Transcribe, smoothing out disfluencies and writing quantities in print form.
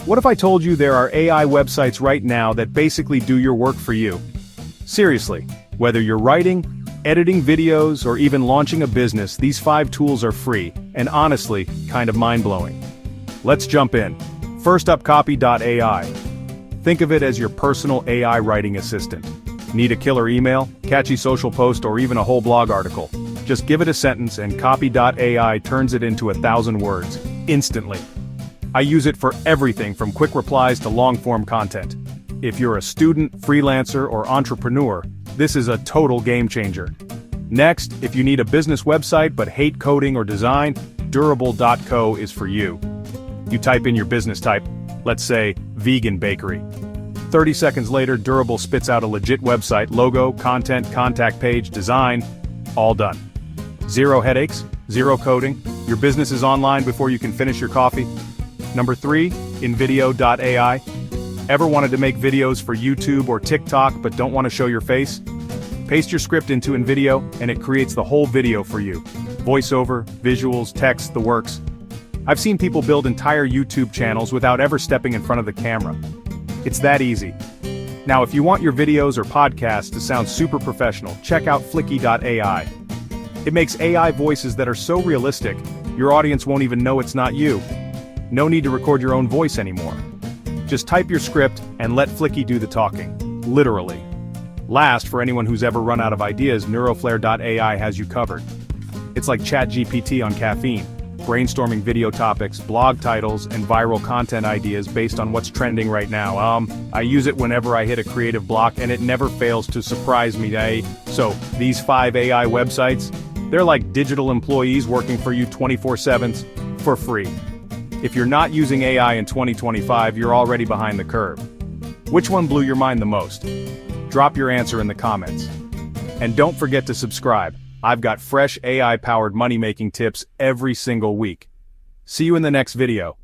What if I told you there are AI websites right now that basically do your work for you? Seriously, whether you're writing, editing videos, or even launching a business, these 5 tools are free, and honestly, kind of mind-blowing. Let's jump in. First up, Copy.ai. Think of it as your personal AI writing assistant. Need a killer email, catchy social post, or even a whole blog article? Just give it a sentence and Copy.ai turns it into 1,000 words, instantly. I use it for everything from quick replies to long-form content. If you're a student, freelancer, or entrepreneur, this is a total game changer. Next, if you need a business website but hate coding or design, Durable.co is for you. You type in your business type, let's say, vegan bakery. 30 seconds later, Durable spits out a legit website, logo, content, contact page, design, all done. Zero headaches, zero coding, your business is online before you can finish your coffee. Number 3, InVideo.ai. Ever wanted to make videos for YouTube or TikTok but don't want to show your face? Paste your script into InVideo and it creates the whole video for you. Voiceover, visuals, text, the works. I've seen people build entire YouTube channels without ever stepping in front of the camera. It's that easy. Now if you want your videos or podcasts to sound super professional, check out Fliki.ai. It makes AI voices that are so realistic, your audience won't even know it's not you. No need to record your own voice anymore. Just type your script and let Fliki do the talking. Literally. Last, for anyone who's ever run out of ideas, Neuroflare.ai has you covered. It's like ChatGPT on caffeine, brainstorming video topics, blog titles, and viral content ideas based on what's trending right now. I use it whenever I hit a creative block and it never fails to surprise me. So, these 5 AI websites, they're like digital employees working for you 24/7 for free. If you're not using AI in 2025, you're already behind the curve. Which one blew your mind the most? Drop your answer in the comments. And don't forget to subscribe. I've got fresh AI-powered money-making tips every single week. See you in the next video.